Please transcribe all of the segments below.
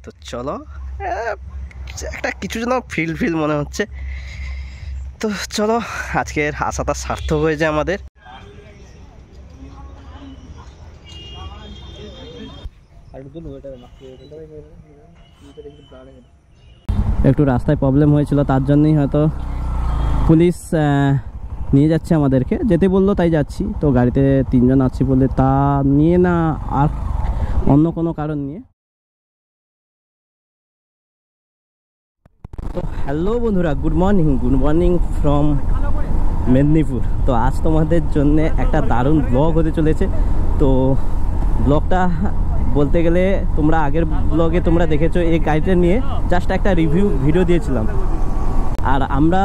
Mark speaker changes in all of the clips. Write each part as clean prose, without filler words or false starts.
Speaker 1: তো চলো একটা কিছু যেন ফিল মনে হচ্ছে। তো চলো আজকের আশাটা সার্থক হয়েছে আমাদের। একটু রাস্তায় প্রবলেম হয়েছিল, তার জন্যই হয়তো পুলিশ নিয়ে যাচ্ছে আমাদেরকে, যেতে বললো তাই যাচ্ছি। তো গাড়িতে 3 জন আছি বলে তা নিয়ে না, আর অন্য কোনো কারণ নিয়ে। তো হ্যালো বন্ধুরা, গুড মর্নিং ফ্রম মেদিনীপুর। তো আজ তোমাদের জন্য একটা দারুণ ব্লগ হতে চলেছে। তো ব্লগটা বলতে গেলে তোমরা আগের ব্লগে তোমরা দেখেছো, এই গাড়িটা নিয়ে জাস্ট একটা রিভিউ ভিডিও দিয়েছিলাম। আর আমরা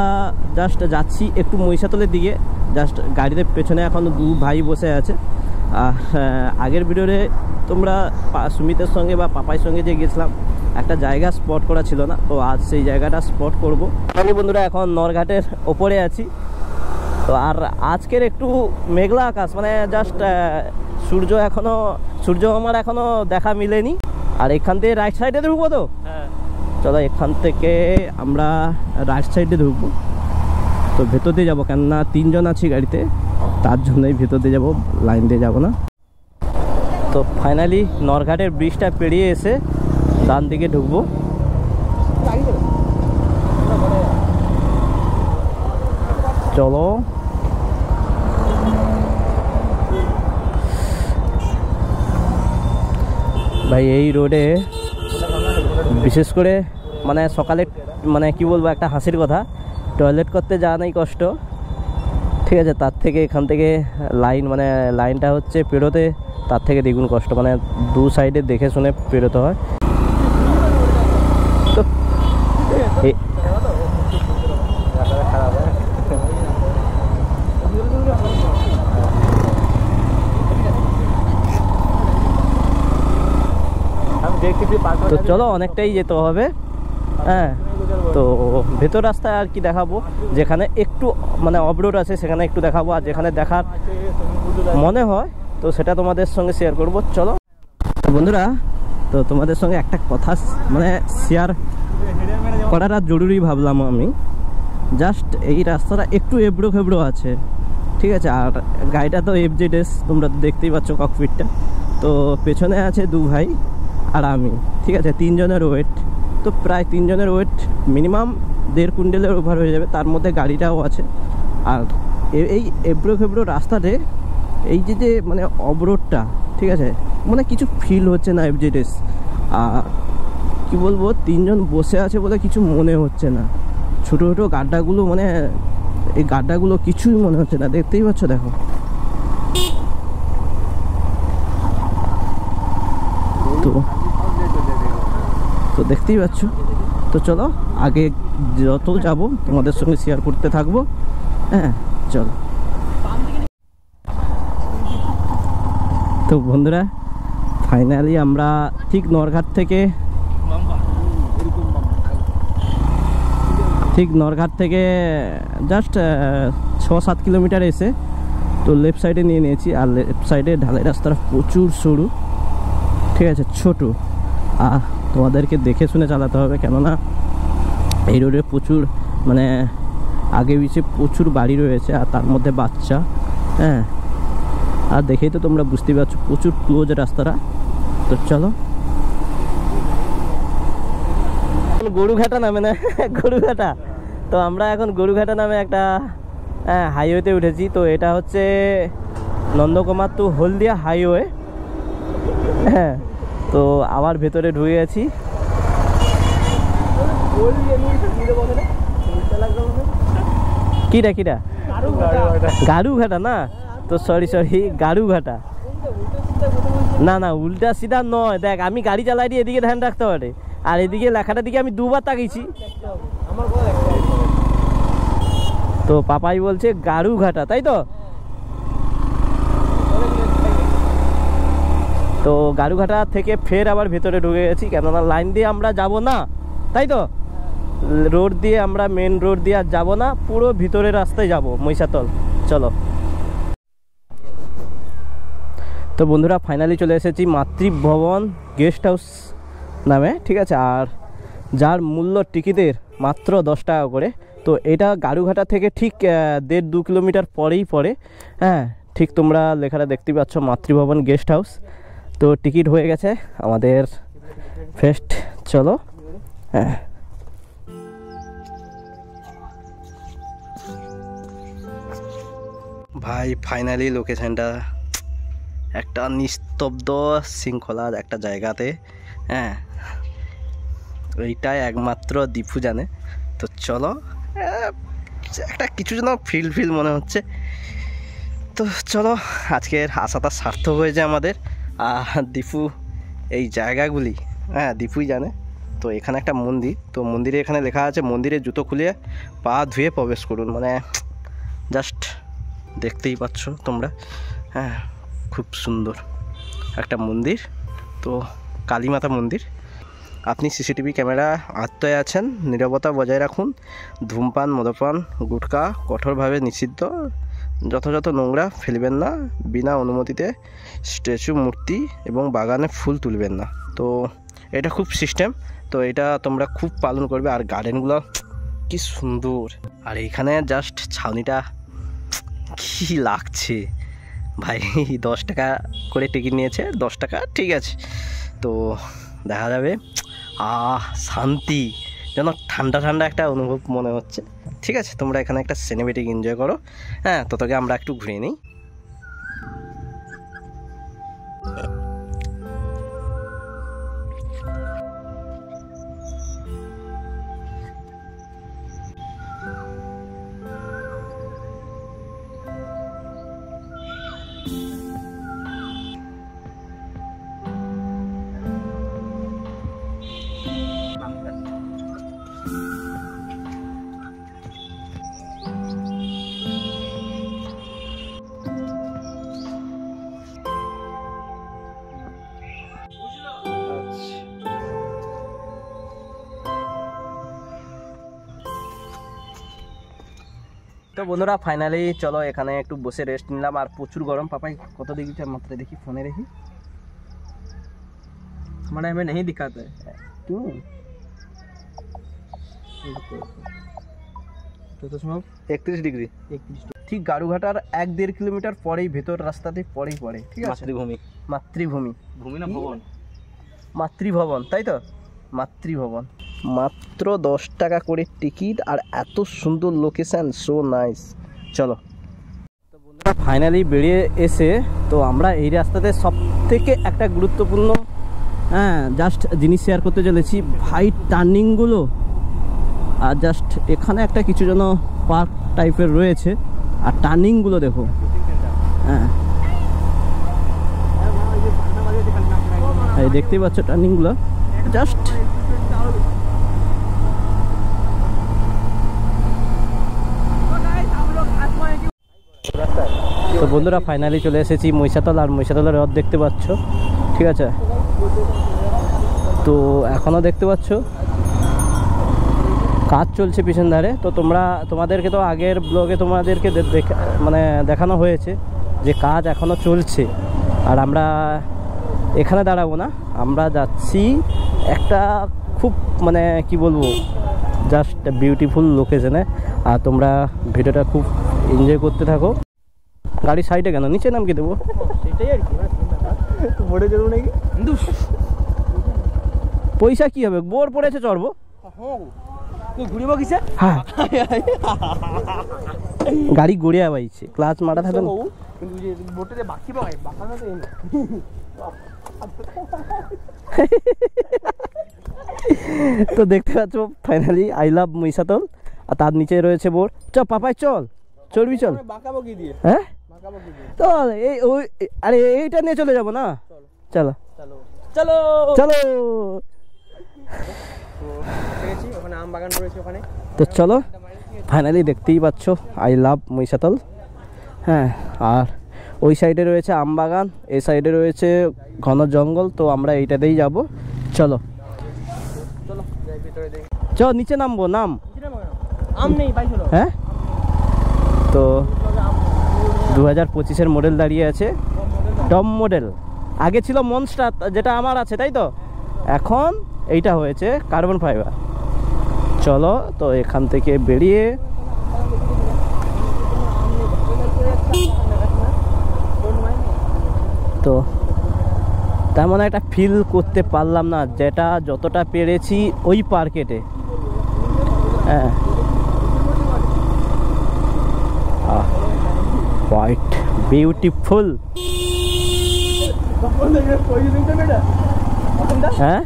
Speaker 1: জাস্ট যাচ্ছি একটু মহিষাতলের দিকে। জাস্ট গাড়িতে পেছনে এখন 2 ভাই বসে আছে। আর আগের ভিডিওতে তোমরা সুমিতের সঙ্গে বা পাপাইয়ের সঙ্গে যে গেছিলাম, একটা জায়গা স্পট করা ছিল না, তো আজ সেই জায়গাটা স্পট করব। আমি বন্ধুরা এখন নরঘাটের ওপরে আছি। তো আর আজকের একটু মেঘলা আকাশ, মানে জাস্ট সূর্য আমার এখনো দেখা মিলেনি। আর এখান থেকে রাইট সাইডে ঢুকবো। তো চলো এখান থেকে আমরা রাইট সাইডে ঢুকবো। তো ভেতর দিয়ে যাবো, কেননা 3 জন আছি গাড়িতে, তার জন্যই ভেতর দিয়ে যাবো, লাইন দিয়ে যাবো না। তো ফাইনালি নরঘাটের ব্রিজটা পেরিয়ে এসে ডান দিকে ঢুকবো। চলো ভাই, এই রোডে বিশেষ করে মানে সকালে মানে কি বলবো, একটা হাসির কথা, টয়লেট করতে যাওয়া নাই কষ্ট, ঠিক আছে, তার থেকে এখান থেকে লাইনটা হচ্ছে পেরোতে তার থেকে দ্বিগুণ কষ্ট। মানে 2 সাইডে দেখে শুনে পেরোতে হয়। তো তো চলো অনেকটাই যেতে হবে। হ্যাঁ, তো ভেতর রাস্তায় আর কি দেখাবো, যেখানে একটু মানে অফরোড আছে সেখানে একটু দেখাবো, আর যেখানে দেখার মনে হয় তো সেটা তোমাদের সঙ্গে শেয়ার করব। চলো বন্ধুরা, তো তোমাদের সঙ্গে একটা কথা মানে শেয়ার করাটা জরুরি ভাবলাম আমি। জাস্ট এই রাস্তাটা একটু এবড়ো খেবড়ো আছে, ঠিক আছে। আর গাড়িটা তো FZS, তোমরা তো দেখতেই পাচ্ছ ককপিটটা। তো পেছনে আছে 2 ভাই আর আমি, ঠিক আছে। 3 জনের ওয়েট, তো প্রায় 3 জনের ওয়েট মিনিমাম 1.5 কুইন্টালের ওভার হয়ে যাবে, তার মধ্যে গাড়িটাও আছে। আর এই এবড়ো খেবড়ো রাস্তাতে এই যে মানে অবরোডটা, ঠিক আছে, মানে কিছু ফিল হচ্ছে না FZS। আর কি বলবো, 3 জন বসে আছে বলে কিছু মনে হচ্ছে না। ছোটো ছোটো গাড্ডাগুলো, মানে এই গাড্ডাগুলো কিছুই মনে হচ্ছে না, দেখতেই পাচ্ছ, দেখো। তো দেখতেই পাচ্ছ। তো চলো আগে যত যাব তোমাদের সঙ্গে শেয়ার করতে থাকবো। হ্যাঁ চলো। তো বন্ধুরা ফাইনালি আমরা ঠিক নরঘাট থেকে জাস্ট 6-7 কিলোমিটার এসে তো লেফট সাইডে নিয়ে নিয়েছি। আর লেফট সাইডে ঢালাই রাস্তাটা প্রচুর সরু, ঠিক আছে, ছোট। আর তোমাদেরকে দেখে শুনে চালাতে হবে, কেননা এই রোডে প্রচুর মানে আগে পিছিয়ে প্রচুর বাড়ি রয়েছে, আর তার মধ্যে বাচ্চা। হ্যাঁ, আর দেখেই তো তোমরা বুঝতে পারছো প্রচুর ক্লোজ রাস্তাটা। তো চলো, গরুঘাটা নামে না, গরুঘাটা। তো আমরা এখন গরুঘাটা নামে একটা হাইওয়েতে উঠেছি। তো এটা হচ্ছে নন্দকুমার টু হলদিয়া হাইওয়ে। হ্যাঁ, তো আবার ভেতরে ঢুকে গেছি। কিটা গাড়ুঘাটা না, তো সরি গাড়ুঘাটা না, উল্টা সিধা নয়। দেখ, আমি গাড়ি চালাই দিয়ে এদিকে ধ্যান রাখতে পারে, আর এদিকে লেখাটার দিকে আমি 2 বার তাকিয়েছি। তো পাপাই বলছে গাড়ুঘাটা, তাই তো। তো গাড়ুঘাটা থেকে ফের আবার ভেতরে ঢুকে গেছি, কেননা লাইন দিয়ে আমরা যাব না, তাই তো। রোড দিয়ে আমরা মেন রোড দিয়ে আর যাবো না, পুরো ভিতরের রাস্তায় যাব মহিষাতল। চলো। তো বন্ধুরা ফাইনালি চলে এসেছি মাতৃভবন গেস্ট হাউস নামে, ঠিক আছে। আর যার মূল্য টিকিটের মাত্র 10 টাকা করে। তো এটা গাড়ুঘাটা থেকে ঠিক 1.5-2 কিলোমিটার পরেই পড়ে। হ্যাঁ, ঠিক তোমরা লেখাটা দেখতে পাচ্ছ, মাতৃভবন গেস্ট হাউস। তো টিকিট হয়ে গেছে আমাদের ফার্স্ট, চলো। হ্যাঁ, ভাই ফাইনালি লোকেশনটা একটা নিস্তব্ধ শৃঙ্খলার একটা জায়গাতে। হ্যাঁ, এইটাই একমাত্র দীপু জানে। তো চলো, একটা কিছু যেন ফিল মনে হচ্ছে। তো চলো, আজকের আশাটা সার্থক হয়েছে আমাদের। দীপু এই জায়গাগুলি, হ্যাঁ দীপুই জানে। তো এখানে একটা মন্দির, তো মন্দিরে এখানে লেখা আছে মন্দিরে জুতো খুলে পা ধুয়ে প্রবেশ করুন। মানে জাস্ট দেখতেই পাচ্ছ তোমরা। হ্যাঁ, খুব সুন্দর একটা মন্দির। তো কালীমাতা মন্দির। আপনি সিসিটিভি ক্যামেরা আত্ময় আছেন, নীরবতা বজায় রাখুন, ধূমপান মদ্যপান গুটখা কঠোরভাবে নিষিদ্ধ, যথাযথ নোংরা ফেলবেন না, বিনা অনুমতিতে স্ট্যাচু মূর্তি এবং বাগানে ফুল তুলবেন না। তো এটা খুব সিস্টেম, তো এটা তোমরা খুব পালন করবে। আর গার্ডেনগুলো কি সুন্দর, আর এইখানে জাস্ট ছাউনিটা কি লাগছে ভাই। 10 টাকা করে টিকিট নিয়েছে, 10 টাকা, ঠিক আছে। তো দেখা যাবে, শান্তি, যেন ঠান্ডা ঠান্ডা একটা অনুভব মনে হচ্ছে। ঠিক আছে, তোমরা এখানে একটা সিনেমেটিক এনজয় করো। হ্যাঁ, ততকে আমরা একটু ঘুরে নিই। তো বন্ধুরা ফাইনালি চলো এখানে একটু বসে রেস্ট নিলাম। আর প্রচুর গরম। পাপাই কত ডিগ্রি মাত্রা দেখি, ফোনে দেখি।
Speaker 2: हमारा हमें नहीं दिखाता है
Speaker 1: क्यों?
Speaker 2: तो सुनो
Speaker 1: 31 ডিগ্রি। ঠিক গাড়ুঘাটার 1-1.5 কিলোমিটার পরেই ভেতর রাস্তাতে পরেই পড়ে। ঠিক আছে, মাতৃভূমি
Speaker 2: ভূমি না ভবন,
Speaker 1: মাতৃভবন, তাই তো, মাতৃভবন। মাত্র 10 টাকা করে টিকিট, আর এত সুন্দর লোকেশন, সো নাইস। চলো, তো বন্ধুরা ফাইনালি বেরিয়ে এসে তো আমরা এই রাস্তাতে সব থেকে একটা গুরুত্বপূর্ণ জাস্ট জিনিস শেয়ার করতে চলেছি ভাই। টার্নিংগুলো আর জাস্ট এখানে একটা কিছু যেন পার্ক টাইপের রয়েছে, আর টার্নিংগুলো দেখো। হ্যাঁ, এই দেখতেই পাচ্ছ টার্নিংগুলো, জাস্ট তো বন্ধুরা ফাইনালি চলে এসেছি মহিষাতল। আর মহিষাতলের রথ দেখতে পাচ্ছ, ঠিক আছে। তো এখনও দেখতে পাচ্ছ কাজ চলছে পিছন ধারে। তো তোমাদেরকে তো আগের ব্লগে তোমাদেরকে মানে দেখানো হয়েছে যে কাজ এখনও চলছে। আর আমরা এখানে দাঁড়াবো না, আমরা যাচ্ছি একটা খুব মানে কি বলবো, জাস্ট বিউটিফুল লোকেশনে। আর তোমরা ভিডিওটা খুব এনজয় করতে থাকো। গাড়ি সাইডে কেন, নিচে নামকে দেবো,
Speaker 2: সেটাই আর কি। বড় জরুরি নাকি
Speaker 1: পয়সা কি হবে, বোর পড়েছে চড়বো।
Speaker 2: ঘুরিব কিসে?
Speaker 1: হ্যাঁ, গাড়ি গড়িয়া বাইছে, ক্লাচ মারা থাকে না। তো দেখতে পাচ্ছ ফাইনালি আই লাভ মহিষাতল। আর তার নিচে রয়েছে বোর। চল পাপাই, চল চড়বি, চল। হ্যাঁ চল, আরে এইটা নিয়ে চলে যাবো না, চলো
Speaker 2: চলো
Speaker 1: চলো। তো চলো ফাইনালি দেখতেই পাচ্ছ আই লাভ মহিষাতল। হ্যাঁ, আর ওই সাইডে রয়েছে আমবাগান, এই সাইডে রয়েছে ঘন জঙ্গল। তো আমরা এইটাতেই যাব, চলো চল নিচে নামবো, নাম। হ্যাঁ, তো 2025-এর মডেল দাঁড়িয়ে আছে, টপ মডেল। আগে ছিল মনস্টার, যেটা আমার আছে, তাই তো। এখন এইটা হয়েছে কার্বন ফাইবার। চলো তো এখান থেকে বেরিয়ে তো তেমন একটা ফিল করতে পারলাম না, যেটা যতটা পেরেছি ওই পার্কেটে। হ্যাঁ, হোয়াইট বিউটিফুল। হ্যাঁ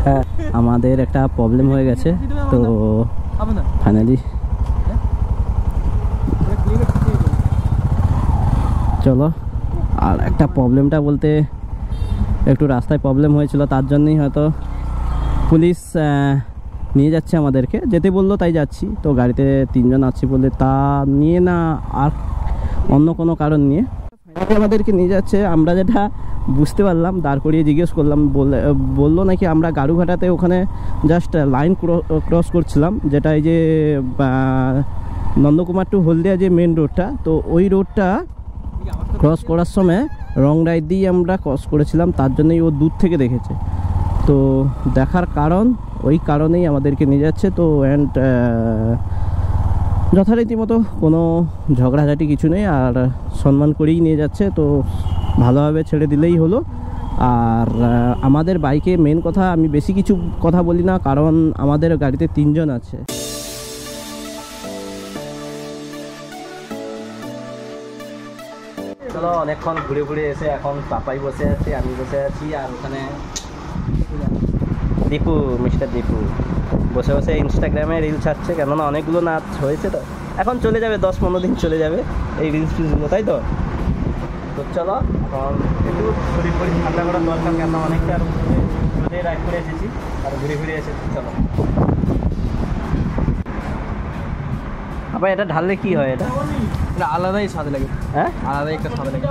Speaker 1: হ্যাঁ, আমাদের একটা প্রবলেম হয়ে গেছে, তো ফাইনালি চলো। আর একটা প্রবলেমটা বলতে একটু রাস্তায় প্রবলেম হয়েছিল, তার জন্যই হয়তো পুলিশ নিয়ে যাচ্ছে আমাদেরকে, যেতে বললো তাই যাচ্ছি। তো গাড়িতে 3 জন আছি বলে তা নিয়ে না, আর অন্য কোনো কারণ নিয়ে আমাদেরকে নিয়ে যাচ্ছে। আমরা যেটা বুঝতে পারলাম, দাঁড় করিয়ে জিজ্ঞেস করলাম, বললো নাকি আমরা গাড়ুঘাটাতে ওখানে জাস্ট লাইন ক্রস করছিলাম, যেটা এই যে নন্দকুমার টু হলদিয়া যে মেন রোডটা, তো ওই রোডটা ক্রস করার সময় রং রাইড দিয়ে আমরা ক্রস করেছিলাম, তার জন্যই ও দূর থেকে দেখেছে। তো দেখার কারণ, ওই কারণেই আমাদেরকে নিয়ে যাচ্ছে। তো অ্যান্ড যথারীতি মতো কোনো ঝগড়াঝাটি কিছু নেই, আর সম্মান করেই নিয়ে যাচ্ছে, তো ভালোভাবে ছেড়ে দিলেই হলো। আর আমাদের বাইকে মেন কথা, আমি বেশি কিছু কথা বলি না, কারণ আমাদের গাড়িতে 3 জন আছে। চলো, অনেকক্ষণ ঘুরে ঘুরে এসে এখন পাপাই বসে আছে, আমি বসে আছি, আর ওখানে দীপু, মিস্টার দীপু বসে বসে ইনস্টাগ্রামে রিল ছাড়ছে, কেননা অনেকগুলো নাচ হয়েছে, তো এখন চলে যাবে 10-15 দিন চলে যাবে এই রিলস ফিলসগুলো, তাই তো। তো চলো এখন একটু শরীর ফরির ঠান্ডা করার দরকার, কেন অনেকটা রোদে রাইড করে এসেছি আর ঘুরে ঘুরে এসেছি। চলো আবার এটা ঢাললে কি হয়? এটা
Speaker 2: আলাদাই স্বাদ লাগে।
Speaker 1: হ্যাঁ,
Speaker 2: আলাদাই একটা স্বাদ লাগে।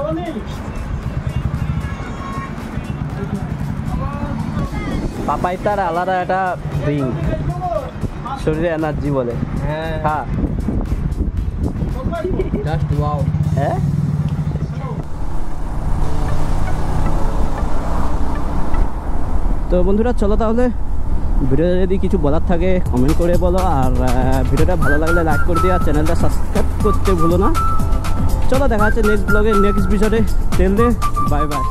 Speaker 1: পাপাইটার আলাদা একটা ড্রিঙ্ক, শরীরে এনার্জি বলে।
Speaker 2: হ্যাঁ
Speaker 1: হ্যাঁ,
Speaker 2: জাস্ট ওয়াও।
Speaker 1: হ্যাঁ, তো বন্ধুরা চলো তাহলে, ভিডিওতে যদি কিছু বলার থাকে কমেন্ট করে বলো, আর ভিডিওটা ভালো লাগলে লাইক করে দিও, আর চ্যানেলটা সাবস্ক্রাইব করতে ভুলো না। চলো দেখা হচ্ছে নেক্সট ব্লগে, নেক্সট ভিডিওতে। টেল দে, বাই বাই।